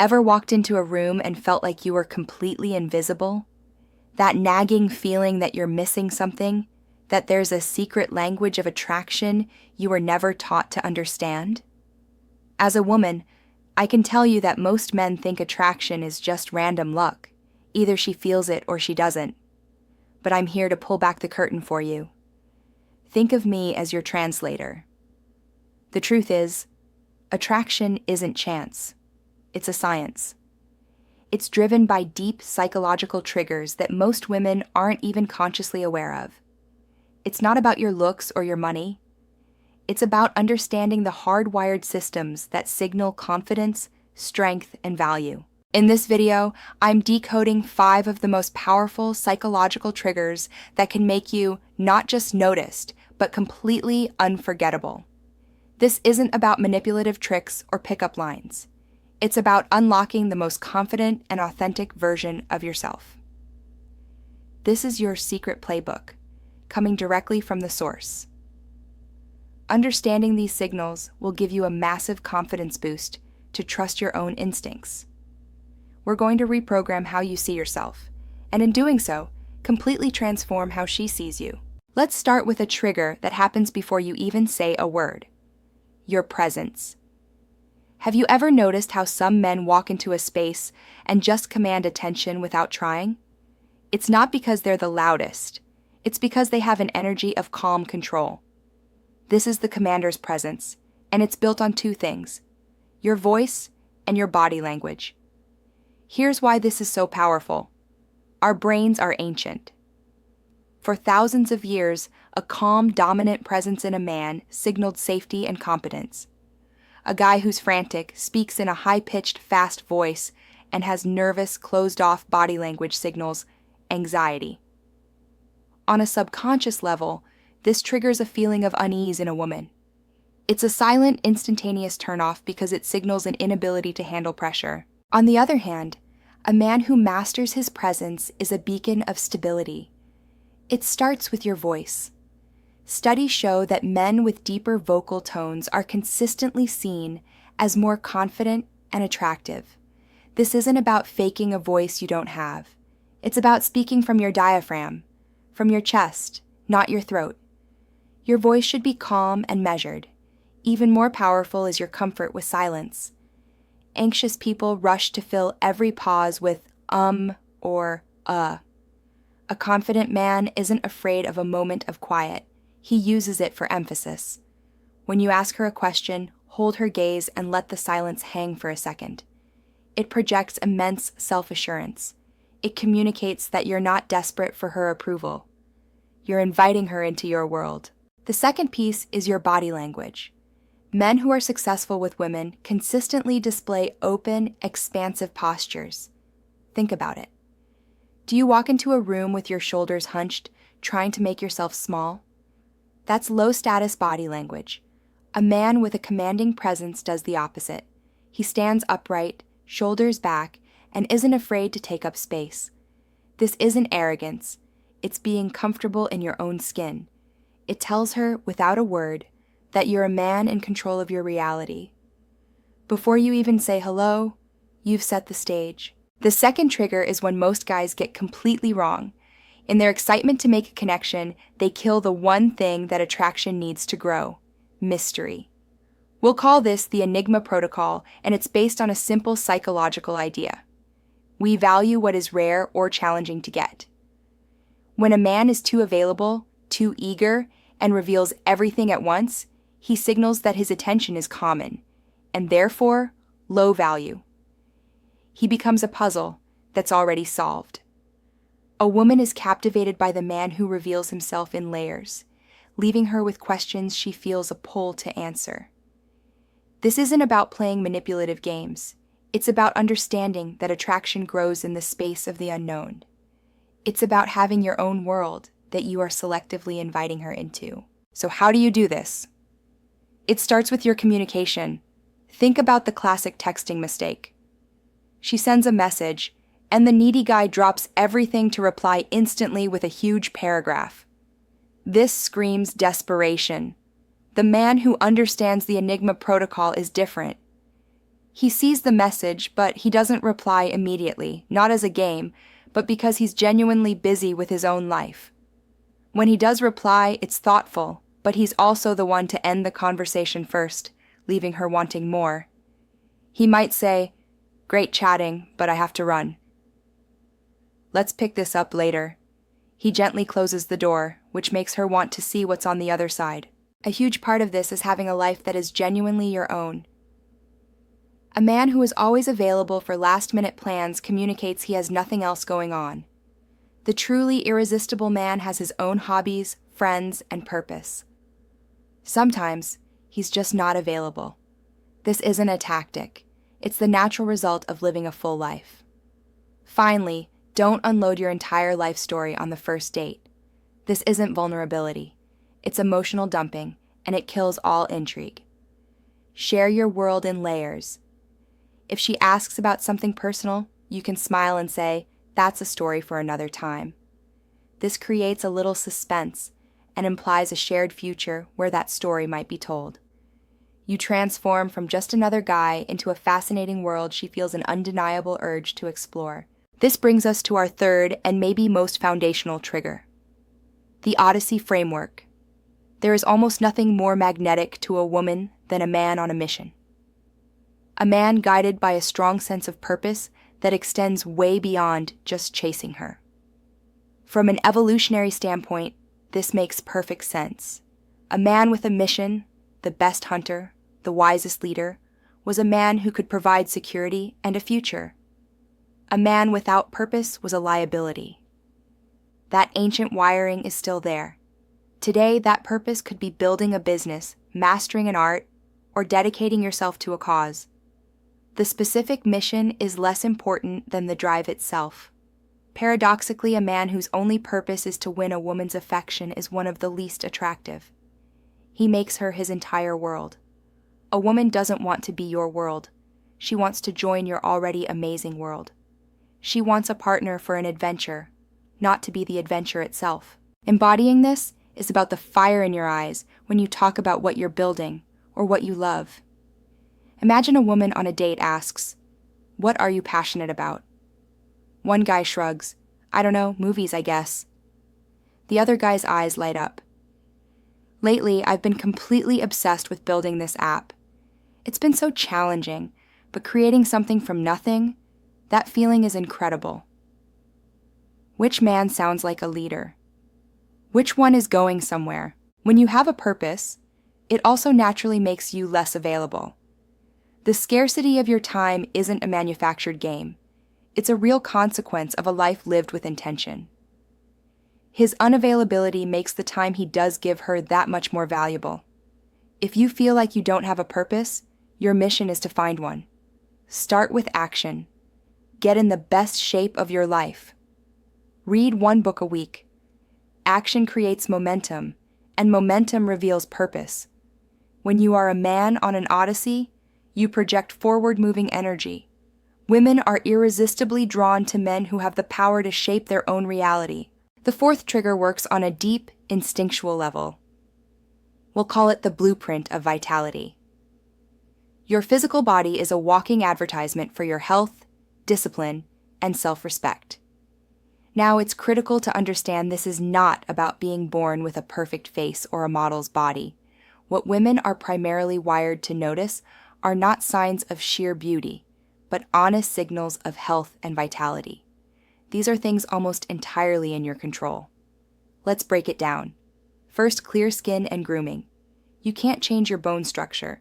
Ever walked into a room and felt like you were completely invisible? That nagging feeling that you're missing something, that there's a secret language of attraction you were never taught to understand? As a woman, I can tell you that most men think attraction is just random luck. Either she feels it or she doesn't. But I'm here to pull back the curtain for you. Think of me as your translator. The truth is, attraction isn't chance. It's a science. It's driven by deep psychological triggers that most women aren't even consciously aware of. It's not about your looks or your money. It's about understanding the hardwired systems that signal confidence, strength, and value. In this video, I'm decoding 5 of the most powerful psychological triggers that can make you not just noticed, but completely unforgettable. This isn't about manipulative tricks or pickup lines. It's about unlocking the most confident and authentic version of yourself. This is your secret playbook, coming directly from the source. Understanding these signals will give you a massive confidence boost to trust your own instincts. We're going to reprogram how you see yourself, and in doing so, completely transform how she sees you. Let's start with a trigger that happens before you even say a word: your presence. Have you ever noticed how some men walk into a space and just command attention without trying? It's not because they're the loudest. It's because they have an energy of calm control. This is the commander's presence, and it's built on 2 things: your voice and your body language. Here's why this is so powerful. Our brains are ancient. For thousands of years, a calm, dominant presence in a man signaled safety and competence. A guy who's frantic, speaks in a high-pitched, fast voice, and has nervous, closed-off body language signals anxiety. On a subconscious level, this triggers a feeling of unease in a woman. It's a silent, instantaneous turnoff because it signals an inability to handle pressure. On the other hand, a man who masters his presence is a beacon of stability. It starts with your voice. Studies show that men with deeper vocal tones are consistently seen as more confident and attractive. This isn't about faking a voice you don't have. It's about speaking from your diaphragm, from your chest, not your throat. Your voice should be calm and measured. Even more powerful is your comfort with silence. Anxious people rush to fill every pause with or A confident man isn't afraid of a moment of quiet. He uses it for emphasis. When you ask her a question, hold her gaze and let the silence hang for a second. It projects immense self-assurance. It communicates that you're not desperate for her approval. You're inviting her into your world. The second piece is your body language. Men who are successful with women consistently display open, expansive postures. Think about it. Do you walk into a room with your shoulders hunched, trying to make yourself small? That's low-status body language. A man with a commanding presence does the opposite. He stands upright, shoulders back, and isn't afraid to take up space. This isn't arrogance. It's being comfortable in your own skin. It tells her, without a word, that you're a man in control of your reality. Before you even say hello, you've set the stage. The second trigger is when most guys get completely wrong. In their excitement to make a connection, they kill the one thing that attraction needs to grow: mystery. We'll call this the Enigma Protocol, and it's based on a simple psychological idea. We value what is rare or challenging to get. When a man is too available, too eager, and reveals everything at once, he signals that his attention is common, and therefore low value. He becomes a puzzle that's already solved. A woman is captivated by the man who reveals himself in layers, leaving her with questions she feels a pull to answer. This isn't about playing manipulative games. It's about understanding that attraction grows in the space of the unknown. It's about having your own world that you are selectively inviting her into. So how do you do this? It starts with your communication. Think about the classic texting mistake. She sends a message, and the needy guy drops everything to reply instantly with a huge paragraph. This screams desperation. The man who understands the Enigma Protocol is different. He sees the message, but he doesn't reply immediately, not as a game, but because he's genuinely busy with his own life. When he does reply, it's thoughtful, but he's also the one to end the conversation first, leaving her wanting more. He might say, "Great chatting, but I have to run. Let's pick this up later." He gently closes the door, which makes her want to see what's on the other side. A huge part of this is having a life that is genuinely your own. A man who is always available for last-minute plans communicates he has nothing else going on. The truly irresistible man has his own hobbies, friends, and purpose. Sometimes, he's just not available. This isn't a tactic. It's the natural result of living a full life. Finally, don't unload your entire life story on the first date. This isn't vulnerability. It's emotional dumping, and it kills all intrigue. Share your world in layers. If she asks about something personal, you can smile and say, "That's a story for another time." This creates a little suspense and implies a shared future where that story might be told. You transform from just another guy into a fascinating world she feels an undeniable urge to explore. This brings us to our third and maybe most foundational trigger: the Odyssey framework. There is almost nothing more magnetic to a woman than a man on a mission. A man guided by a strong sense of purpose that extends way beyond just chasing her. From an evolutionary standpoint, this makes perfect sense. A man with a mission, the best hunter, the wisest leader, was a man who could provide security and a future. A man without purpose was a liability. That ancient wiring is still there. Today, that purpose could be building a business, mastering an art, or dedicating yourself to a cause. The specific mission is less important than the drive itself. Paradoxically, a man whose only purpose is to win a woman's affection is one of the least attractive. He makes her his entire world. A woman doesn't want to be your world. She wants to join your already amazing world. She wants a partner for an adventure, not to be the adventure itself. Embodying this is about the fire in your eyes when you talk about what you're building or what you love. Imagine a woman on a date asks, "What are you passionate about?" One guy shrugs, "I don't know, movies, I guess." The other guy's eyes light up. Lately, I've been completely obsessed with building this app. It's been so challenging, but creating something from nothing, that feeling is incredible. Which man sounds like a leader? Which one is going somewhere? When you have a purpose, it also naturally makes you less available. The scarcity of your time isn't a manufactured game. It's a real consequence of a life lived with intention. His unavailability makes the time he does give her that much more valuable. If you feel like you don't have a purpose, your mission is to find one. Start with action. Get in the best shape of your life. Read one book a week. Action creates momentum, and momentum reveals purpose. When you are a man on an odyssey, you project forward-moving energy. Women are irresistibly drawn to men who have the power to shape their own reality. The fourth trigger works on a deep, instinctual level. We'll call it the blueprint of vitality. Your physical body is a walking advertisement for your health, discipline, and self-respect. Now, it's critical to understand this is not about being born with a perfect face or a model's body. What women are primarily wired to notice are not signs of sheer beauty, but honest signals of health and vitality. These are things almost entirely in your control. Let's break it down. First, clear skin and grooming. You can't change your bone structure,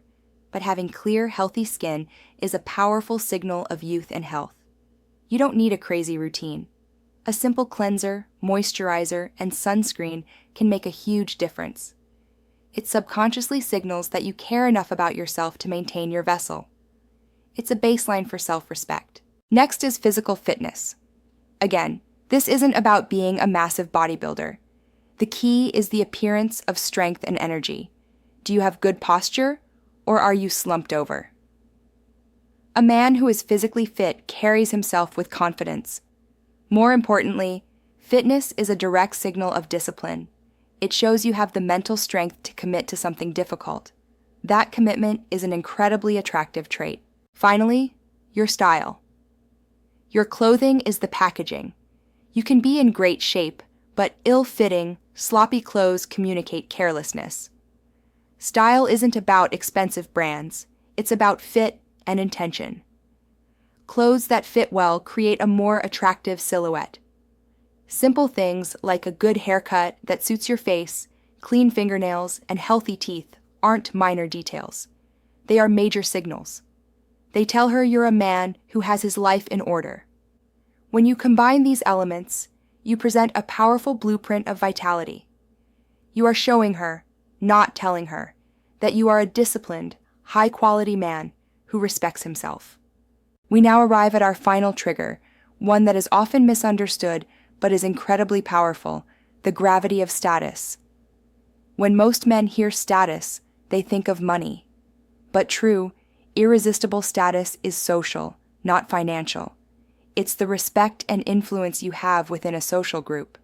but having clear, healthy skin is a powerful signal of youth and health. You don't need a crazy routine. A simple cleanser, moisturizer, and sunscreen can make a huge difference. It subconsciously signals that you care enough about yourself to maintain your vessel. It's a baseline for self-respect. Next is physical fitness. Again, this isn't about being a massive bodybuilder. The key is the appearance of strength and energy. Do you have good posture, or are you slumped over? A man who is physically fit carries himself with confidence. More importantly, fitness is a direct signal of discipline. It shows you have the mental strength to commit to something difficult. That commitment is an incredibly attractive trait. Finally, your style. Your clothing is the packaging. You can be in great shape, but ill-fitting, sloppy clothes communicate carelessness. Style isn't about expensive brands, it's about fit and intention. Clothes that fit well create a more attractive silhouette. Simple things like a good haircut that suits your face, clean fingernails, and healthy teeth aren't minor details. They are major signals. They tell her you're a man who has his life in order. When you combine these elements, you present a powerful blueprint of vitality. You are showing her, not telling her, that you are a disciplined, high-quality man who respects himself. We now arrive at our final trigger, one that is often misunderstood but is incredibly powerful, the gravity of status. When most men hear status, they think of money. But true, irresistible status is social, not financial. It's the respect and influence you have within a social group.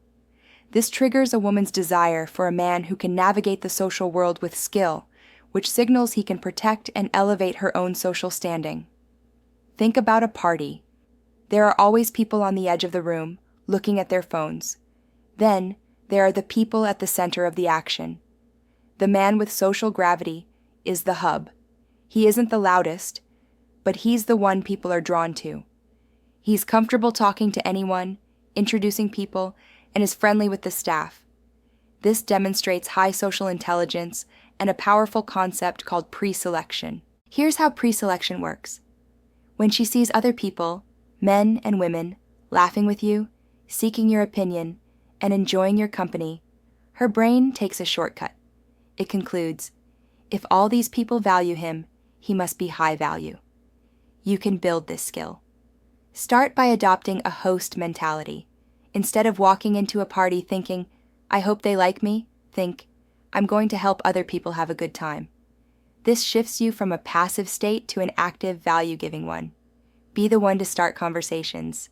This triggers a woman's desire for a man who can navigate the social world with skill, which signals he can protect and elevate her own social standing. Think about a party. There are always people on the edge of the room, looking at their phones. Then, there are the people at the center of the action. The man with social gravity is the hub. He isn't the loudest, but he's the one people are drawn to. He's comfortable talking to anyone, introducing people, and is friendly with the staff. This demonstrates high social intelligence and a powerful concept called pre-selection. Here's how pre-selection works. When she sees other people, men and women, laughing with you, seeking your opinion, and enjoying your company, her brain takes a shortcut. It concludes, if all these people value him, he must be high value. You can build this skill. Start by adopting a host mentality. Instead of walking into a party thinking, I hope they like me, think, I'm going to help other people have a good time. This shifts you from a passive state to an active, value-giving one. Be the one to start conversations.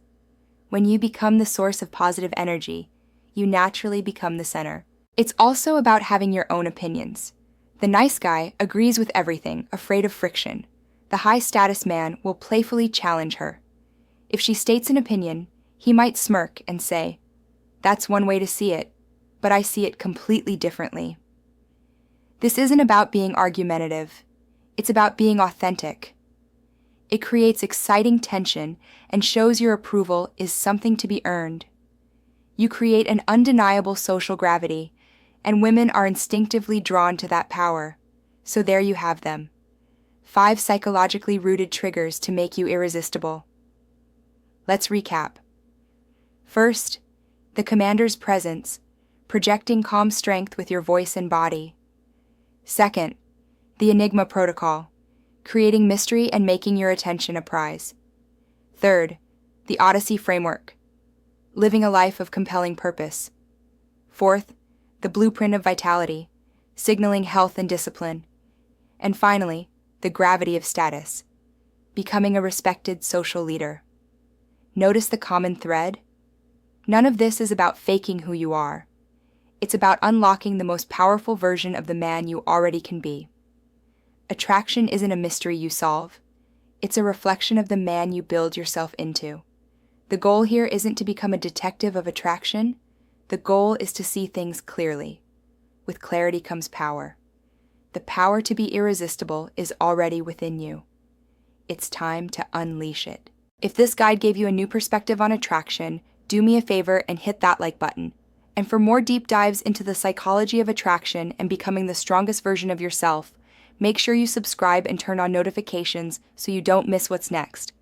When you become the source of positive energy, you naturally become the center. It's also about having your own opinions. The nice guy agrees with everything, afraid of friction. The high-status man will playfully challenge her. If she states an opinion, he might smirk and say, that's one way to see it, but I see it completely differently. This isn't about being argumentative. It's about being authentic. It creates exciting tension and shows your approval is something to be earned. You create an undeniable social gravity, and women are instinctively drawn to that power. So there you have them. 5 psychologically rooted triggers to make you irresistible. Let's recap. First, the commander's presence, projecting calm strength with your voice and body. Second, the Enigma protocol, creating mystery and making your attention a prize. Third, the Odyssey framework, living a life of compelling purpose. Fourth, the blueprint of vitality, signaling health and discipline. And finally, the gravity of status, becoming a respected social leader. Notice the common thread? None of this is about faking who you are. It's about unlocking the most powerful version of the man you already can be. Attraction isn't a mystery you solve. It's a reflection of the man you build yourself into. The goal here isn't to become a detective of attraction. The goal is to see things clearly. With clarity comes power. The power to be irresistible is already within you. It's time to unleash it. If this guide gave you a new perspective on attraction, do me a favor and hit that like button. And for more deep dives into the psychology of attraction and becoming the strongest version of yourself, make sure you subscribe and turn on notifications so you don't miss what's next.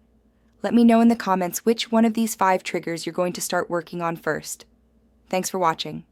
Let me know in the comments which one of these 5 triggers you're going to start working on first. Thanks for watching.